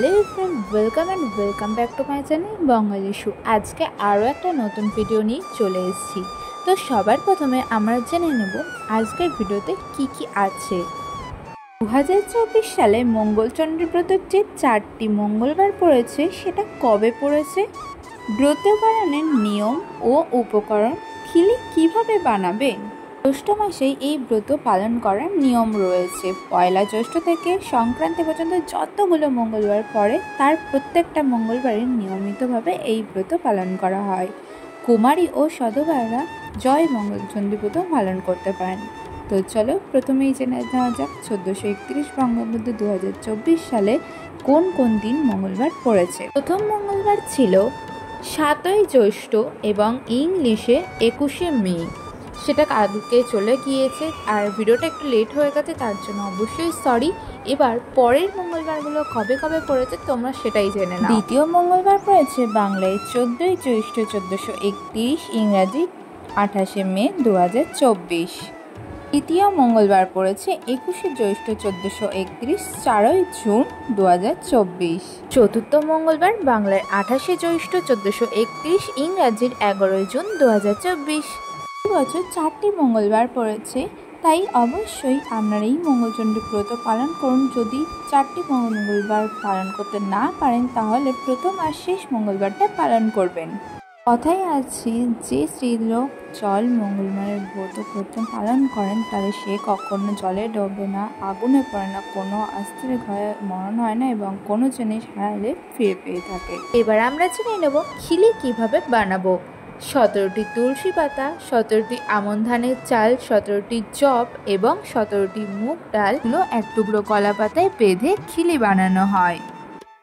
Hello friend, welcome back to my channel বঙ্গালী শু। আজকে আরও একটা নতুন ভিডিও নিয়ে চলে এসেছি। তো সবার প্রথমে আমরা জেনে নেব আজকের ভিডিওতে কি কি আছে। 2024 সালে মঙ্গলচন্দ্র ব্রতের যে 4টি মঙ্গলবার পড়েছে সেটা কবে পড়েছে, ব্রত পালনের নিয়ম ও উপকরণ, খিলি কিভাবে বানাবেন। জ্যৈষ্ঠ মাসেই এই ব্রত পালন করার নিয়ম রয়েছে। পয়লা জ্যৈষ্ঠ থেকে সংক্রান্তি পর্যন্ত যতগুলো মঙ্গলবার পড়ে তার প্রত্যেকটা মঙ্গলবারে নিয়মিতভাবে এই ব্রত পালন করা হয়। কুমারী ও সধবারা জয় মঙ্গলচন্ডী ব্রত পালন করতে পারেন। তো চলো প্রথমেই জেনে নেওয়া যাক 1431 বঙ্গাব্দ 2024 সালে কোন কোন দিন মঙ্গলবার পড়েছে। প্রথম মঙ্গলবার ছিল 7ই জ্যৈষ্ঠ এবং ইংলিশে 21শে মে। সেটা কালকে চলে গিয়েছে আর ভিডিওটা একটু লেট হয়ে গেছে, তার জন্য অবশ্যই সরি। এবার পরের মঙ্গলবারগুলো কবে কবে পড়েছে তোমরা সেটাই জেনে নাও। দ্বিতীয় মঙ্গলবার পড়েছে বাংলায় 14ই জ্যৈষ্ঠ 1431, ইংরাজি 28শে মে 2024। তৃতীয় মঙ্গলবার পড়েছে 21শে জ্যৈষ্ঠ 1431, 4ই জুন 2024। চতুর্থ মঙ্গলবার বাংলার 28শে জ্যৈষ্ঠ 1431, ইংরাজির 11ই জুন 2024। বছর 4টি মঙ্গলবার পড়েছে, তাই অবশ্যই আপনারা এই মঙ্গলচন্ডী ব্রত পালন করুন। যদি 4টি মঙ্গলবার পালন করতে না পারেন তাহলে প্রথম আর শেষ মঙ্গলবারটা পালন করবেন। কথায় আছে যে স্ত্রীলোক জল মঙ্গলবারের ব্রত প্রথম পালন করেন তাহলে সে কখনো জলে ডোবে না, আগুনে পড়ে না, কোনো অস্ত্রের ঘরে মরণ হয় না এবং কোনো জিনিস হারালে ফিরে পেয়ে থাকে। এবার আমরা জেনে নেব খিলি কিভাবে বানাবো। 17টি তুলসী পাতা, 17টি আমন ধানের চাল, 17টি জব এবং 17টি মুগ ডালগুলো এক টুকরো কলা পাতায় বেঁধে খিলি বানানো হয়।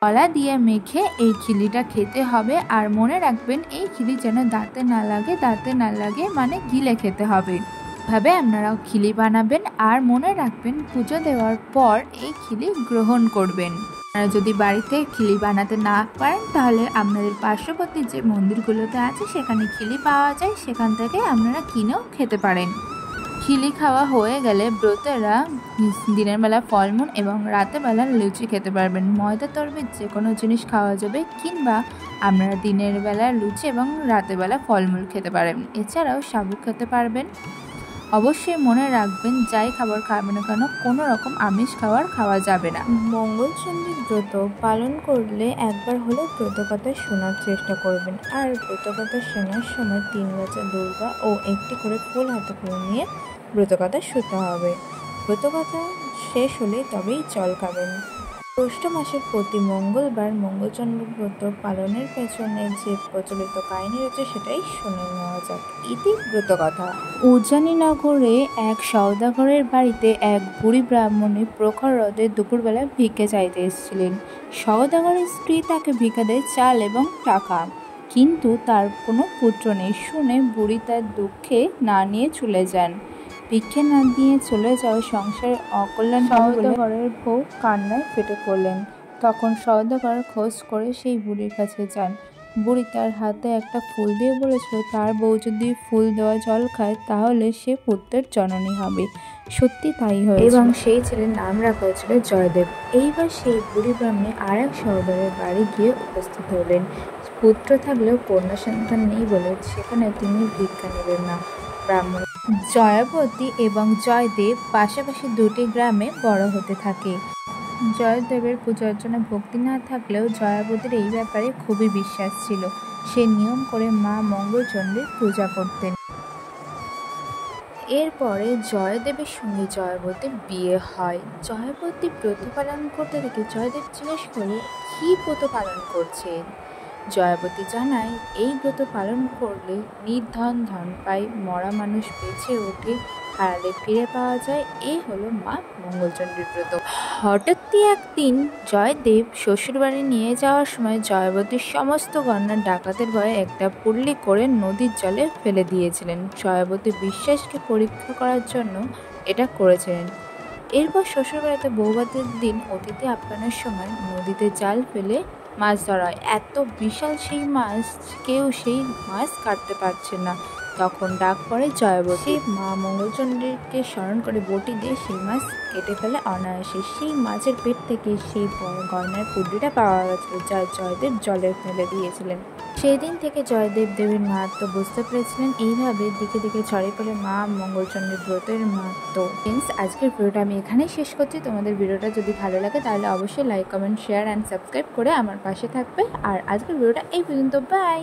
কলা দিয়ে মেখে এই খিলিটা খেতে হবে। আর মনে রাখবেন এই খিলি যেন দাঁতে না লাগে মানে গিলে খেতে হবে। ভাবে আপনারাও খিলি বানাবেন আর মনে রাখবেন পুজো দেওয়ার পর এই খিলি গ্রহণ করবেন। আপনারা যদি বাড়িতে খিলি বানাতে না পারেন তাহলে আপনাদের পার্শ্ববর্তী যে মন্দিরগুলোতে আছে সেখানে খিলি পাওয়া যায়, সেখান থেকে আপনারা কিনেও খেতে পারেন। খিলি খাওয়া হয়ে গেলে ব্রতেরা দিনের বেলা ফলমূল এবং রাতের বেলা লুচি খেতে পারবেন। ময়দা তরবের যে কোনো জিনিস খাওয়া যাবে, কিংবা আপনারা দিনের বেলা লুচি এবং রাতের বেলা ফলমূল খেতে পারেন। এছাড়াও সাবু খেতে পারবেন। অবশ্যই মনে রাখবেন যাই খাবার খাবেন না কেন কোনো রকম আমিষ খাওয়া যাবে না। মঙ্গলচন্ডী ব্রত পালন করলে একবার হলে ব্রতকথা শোনার চেষ্টা করবেন। আর ব্রতকথা শোনার সময় 3 গাছা দুর্বা ও একটি করে ফুল হাতে করে নিয়ে ব্রতকথা শুতে হবে। ব্রতকথা শেষ হলে তবেই জল খাবেন। জ্যৈষ্ঠ মাসের প্রতি মঙ্গলবার মঙ্গলচন্ডী ব্রত পালনের পেছনে যে প্রচলিত কাহিনী রয়েছে সেটাই শুনে নেওয়া যাক। ইতি ব্রতকথা। উজ্জয়িনীনগরে এক সওদাগরের বাড়িতে এক বুড়ি ব্রাহ্মণী প্রখর রোদে দুপুরবেলা ভিক্ষে চাইতে এসেছিলেন। সওদাগরের স্ত্রী তাকে ভিক্ষা দেয় চাল এবং টাকা, কিন্তু তার কোনো পুত্র নেই শুনে বুড়ি তার দুঃখে না নিয়ে চলে যান। ভিক্ষে না দিয়ে চলে যাওয়া সংসারের অকল্যাণ সওদাগরের বউ কান্নায় ফেটে পড়লেন। তখন সওদাগর খোঁজ করে সেই বুড়ির কাছে যান। বুড়ি তার হাতে একটা ফুল দিয়ে বলেছিল তার বউ যদি ফুল দেওয়া জল খায় তাহলে সে পুত্রের জননী হবে। সত্যি তাই হয়েছে এবং সেই ছেলের নাম রাখা হয়েছিল জয়দেব। এইবার সেই বুড়ি ব্রাহ্মণী আর এক সওদাগরের বাড়ি গিয়ে উপস্থিত হলেন। পুত্র থাকলেও কন্যা সন্তান নেই বলে সেখানে তিনি ভিক্ষা নেবেন না। ব্রাহ্মণ জয়াবতী এবং জয়দেব পাশাপাশি দুটি গ্রামে বড় হতে থাকে। জয়দেবের পূজা অর্চনা ভক্তি না থাকলেও জয়াবতীর এই ব্যাপারে খুবই বিশ্বাস ছিল। সে নিয়ম করে মা মঙ্গলচন্ডীর পূজা করতেন। এরপরে জয়দেবের সঙ্গে জয়াবতীর বিয়ে হয়। জয়াবতী ব্রত পালন করতে দেখে জয়দেব জিজ্ঞেস করে কী ব্রত পালন করছেন। জয়াবতী জানায় এই ব্রত পালন করলে নির্ধন ধন পায়, মরা মানুষ বেঁচে ওঠে, হারালে ফিরে পাওয়া যায়। এই হলো মা মঙ্গলচন্ডীর ব্রত। হঠাৎই একদিন জয়দেব শ্বশুরবাড়ি নিয়ে যাওয়ার সময় জয়াবতীর সমস্ত গয়না ডাকাতের ভয়ে একটা পুল্লি করে নদীর জলে ফেলে দিয়েছিলেন। জয়াবতী বিশ্বাসকে পরীক্ষা করার জন্য এটা করেছিলেন। এরপর শ্বশুরবাড়িতে বৌভাতের দিন অতিথি আপ্যায়নের সময় নদীতে জাল ফেলে মাছ ধরা হয়। এত বিশাল সেই মাছ, কেউ সেই মাছ কাটতে পারছে না, তখন ডাক পড়ে জয়বতী। মা মঙ্গলচণ্ডীকে স্মরণ করে বটি দিয়ে সেই মাছ কেটে ফেলে অনায়াসে। সেই মাছের পেট থেকে সেই বড় গয়নার পুডলিটা পাওয়া গেছিল, যা জয়দেব জলে ফেলে দিয়েছিলেন। সেই দিন থেকে জয়দেব দেবীর মাহাত্ম বুঝতে পেরেছিলেন। এইভাবে দিকে দিকে ছড়িয়ে পড়ে মা মঙ্গলচণ্ডীর ব্রতের মাহাত্ম। ফ্রেন্ডস, আজকের ভিডিওটা আমি এখানেই শেষ করছি। তোমাদের ভিডিওটা যদি ভালো লাগে তাহলে অবশ্যই like, comment, share and subscribe করে আমার পাশে থাকবে। আর আজকের ভিডিওটা এই পর্যন্ত, বাই।